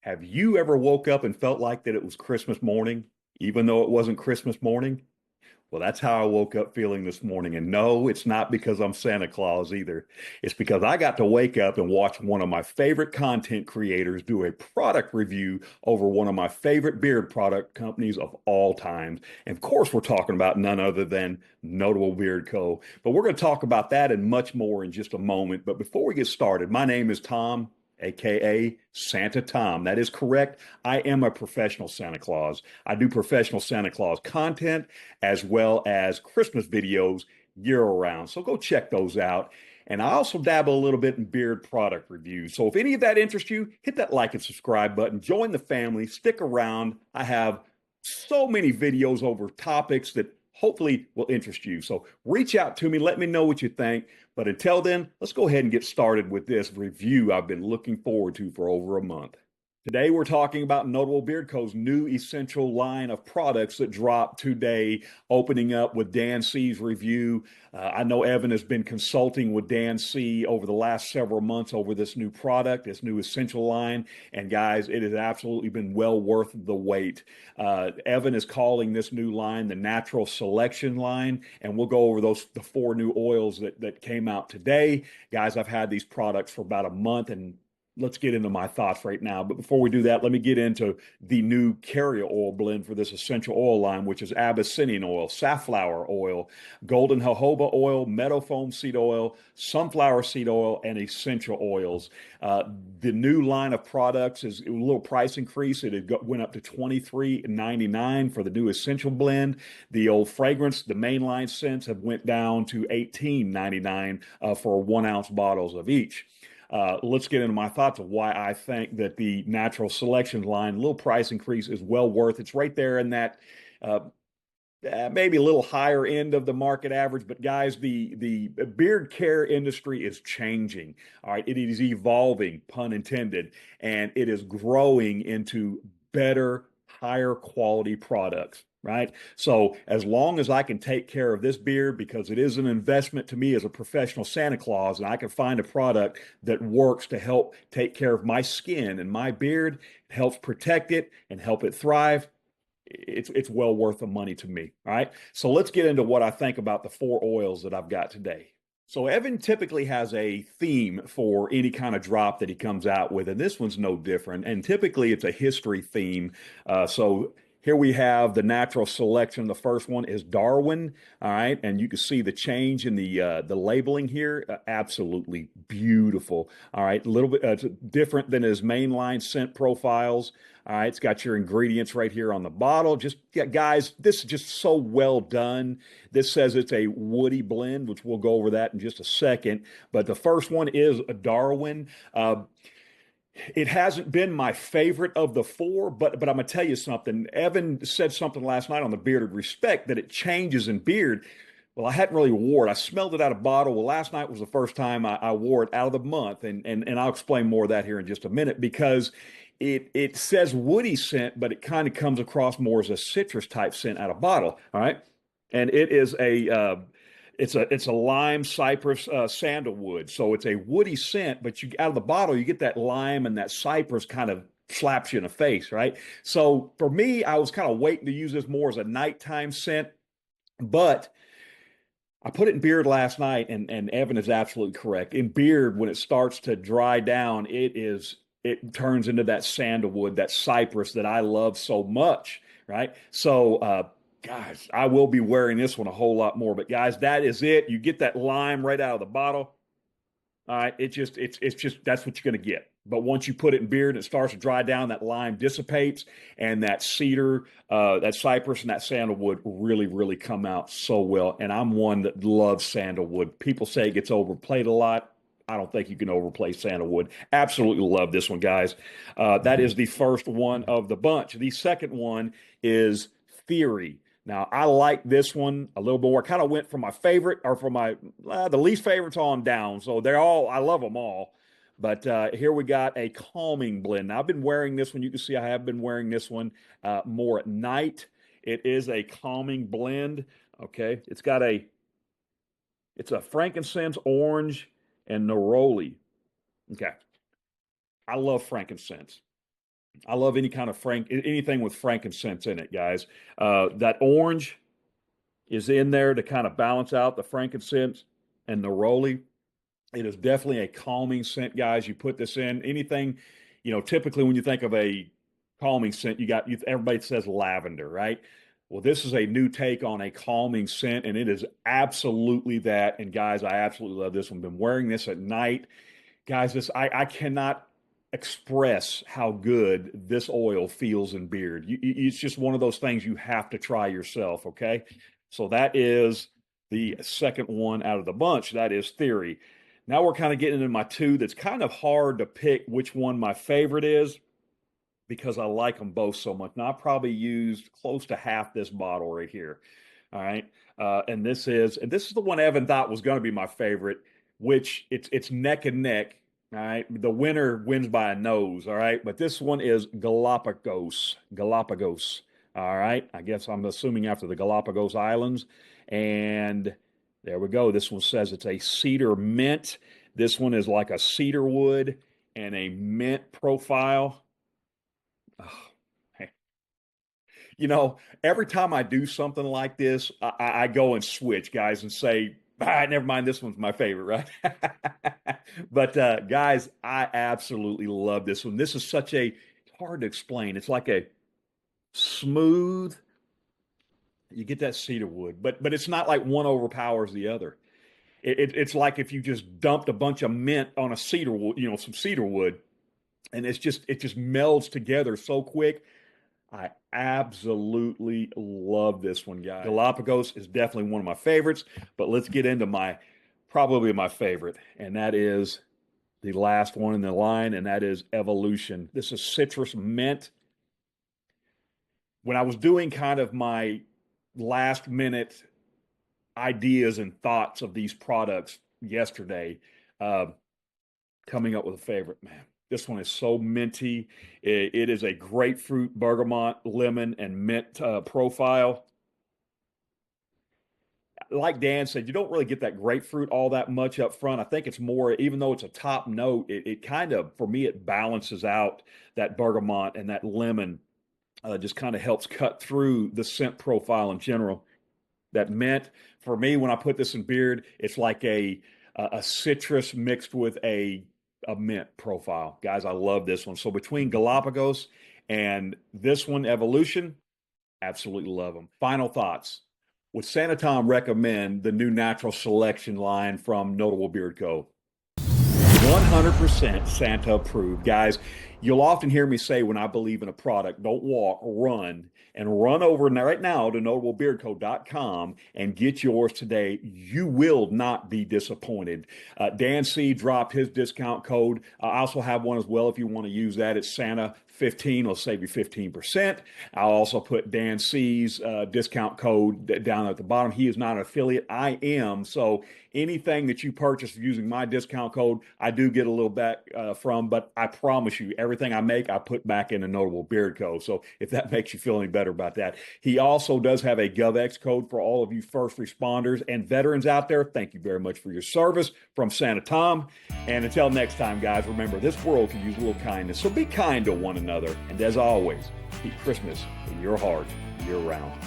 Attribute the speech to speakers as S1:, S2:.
S1: Have you ever woke up and felt like that it was Christmas morning, even though it wasn't Christmas morning? Well, that's how I woke up feeling this morning. And no, it's not because I'm Santa Claus either. It's because I got to wake up and watch one of my favorite content creators do a product review over one of my favorite beard product companies of all time. And of course, we're talking about none other than Notable Beard Co. But we're going to talk about that and much more in just a moment. But before we get started, my name is Tom, aka Santa Tom. That is correct. I am a professional Santa Claus. I do professional Santa Claus content as well as Christmas videos year round. So go check those out. And I also dabble a little bit in beard product reviews. So if any of that interests you, hit that like and subscribe button, join the family, stick around. I have so many videos over topics that hopefully will interest you. So reach out to me, let me know what you think. But until then, let's go ahead and get started with this review I've been looking forward to for over a month. Today, we're talking about Notable Beard Co.'s new essential line of products that dropped today, opening up with Dan C's review. I know Evan has been consulting with Dan C over the last several months over this new product, this new essential line. And guys, it has absolutely been well worth the wait. Evan is calling this new line the Natural Selection line, and we'll go over the four new oils that came out today. Guys, I've had these products for about a month, and let's get into my thoughts right now. But before we do that, let me get into the new carrier oil blend for this essential oil line, which is Abyssinian oil, safflower oil, golden jojoba oil, meadow foam seed oil, sunflower seed oil, and essential oils. The new line of products is a little price increase. Went up to $23.99 for the new essential blend. The old fragrance, the mainline scents have went down to $18.99 for 1 ounce bottles of each. Let's get into my thoughts of why I think that the natural selection line, little price increase, is well worth. It's right there in that maybe a little higher end of the market average. But guys, the beard care industry is changing. All right, it is evolving, pun intended, and it is growing into better, higher quality products. Right. So as long as I can take care of this beard, because it is an investment to me as a professional Santa Claus, and I can find a product that works to help take care of my skin and my beard, helps protect it and help it thrive, it's well worth the money to me. All right. So let's get into what I think about the four oils that I've got today. So Evan typically has a theme for any kind of drop that he comes out with, and this one's no different. And typically it's a history theme. So here we have the natural selection. The first one is Darwin. All right, and you can see the change in the labeling here. Absolutely beautiful. All right, a little bit different than his mainline scent profiles. All right, it's got your ingredients right here on the bottle. Just yeah, guys, this is just so well done. This says it's a woody blend, which we'll go over that in just a second. But the first one is a Darwin. It hasn't been my favorite of the four, but I'm gonna tell you something. Evan said something last night on the Bearded Respect that it changes in beard. Well, I hadn't really wore it. I smelled it out of bottle. Well, last night was the first time I wore it out of the month, and I'll explain more of that here in just a minute because it says woody scent, but it kind of comes across more as a citrus type scent out of bottle. All right, and it is it's a lime cypress sandalwood, so it's a woody scent. But you out of the bottle, you get that lime and that cypress kind of slaps you in the face, right? So for me, I was kind of waiting to use this more as a nighttime scent, but I put it in beard last night, and Evan is absolutely correct. In beard, when it starts to dry down, it turns into that sandalwood, that cypress that I love so much, right? So guys, I will be wearing this one a whole lot more. But guys, that is it. You get that lime right out of the bottle. All right, it's just that's what you're gonna get. But once you put it in beard and it starts to dry down, that lime dissipates, and that cedar, that cypress, and that sandalwood really come out so well. And I'm one that loves sandalwood. People say it gets overplayed a lot. I don't think you can overplay sandalwood. Absolutely love this one, guys. That is the first one of the bunch. The second one is Theory. Now, I like this one a little more. Kind of went from my favorite or from my the least favorites on down. So they're all, I love them all. But here we got a calming blend. Now, I've been wearing this one. You can see I have been wearing this one more at night. It is a calming blend. Okay. It's a frankincense, orange, and neroli. Okay. I love frankincense. I love any kind of anything with frankincense in it, guys. That orange is in there to kind of balance out the frankincense and the neroli. It is definitely a calming scent, guys. You put this in anything, typically when you think of a calming scent, everybody says lavender, right? Well, this is a new take on a calming scent, and it is absolutely that. And guys, I absolutely love this one. Been wearing this at night. Guys, I cannot express how good this oil feels in beard. It's just one of those things you have to try yourself, okay? So that is the second one out of the bunch. That is Theory. Now we're kind of getting into my two that's kind of hard to pick which one my favorite is because I like them both so much. Now I probably used close to half this bottle right here. All right. And this is the one Evan thought was going to be my favorite, which it's neck and neck. All right. The winner wins by a nose. All right. But this one is Galapagos. Galapagos. All right. I guess I'm assuming after the Galapagos Islands. And there we go. This one says it's a cedar mint. This one is like a cedar wood and a mint profile. Oh, hey. Every time I do something like this, I go and switch, guys, and say, never mind, this one's my favorite, right? But guys, I absolutely love this one. This is it's hard to explain. It's like a smooth, you get that cedar wood, but it's not like one overpowers the other. It's like if you just dumped a bunch of mint on a cedar wood, some cedar wood, and it just melds together so quick. I absolutely love this one, guys. Galapagos is definitely one of my favorites, but let's get into probably my favorite, and that is the last one in the line, and that is Evolution. This is citrus mint. When I was doing kind of my last minute ideas and thoughts of these products yesterday, coming up with a favorite, man. This one is so minty. It is a grapefruit, bergamot, lemon, and mint profile. Like Dan said, you don't really get that grapefruit all that much up front. I think it's more, even though it's a top note, it kind of, for me, it balances out that bergamot and that lemon. Just kind of helps cut through the scent profile in general. That mint, for me, when I put this in beard, it's like a citrus mixed with a mint profile. Guys, I love this one. So between Galapagos and this one, Evolution, absolutely love them. Final thoughts. Would Santa Tom recommend the new Natural Selection line from Notable Beard Co.? 100% Santa approved. Guys, you'll often hear me say when I believe in a product, don't walk, run, and run over right now to notablebeardco.com and get yours today. You will not be disappointed. Dan C. dropped his discount code. I also have one as well if you want to use that. It's Santa15. It'll save you 15%. I'll also put Dan C's discount code down at the bottom. He is not an affiliate. I am. So anything that you purchase using my discount code, I do get a little back from, but I promise you, everything I make, I put back in a Notable Beard Co. So if that makes you feel any better about that. He also does have a GovX code for all of you first responders and veterans out there. Thank you very much for your service from Santa Tom. And until next time, guys, remember, this world can use a little kindness. So be kind to one another. And as always, keep Christmas in your heart year round.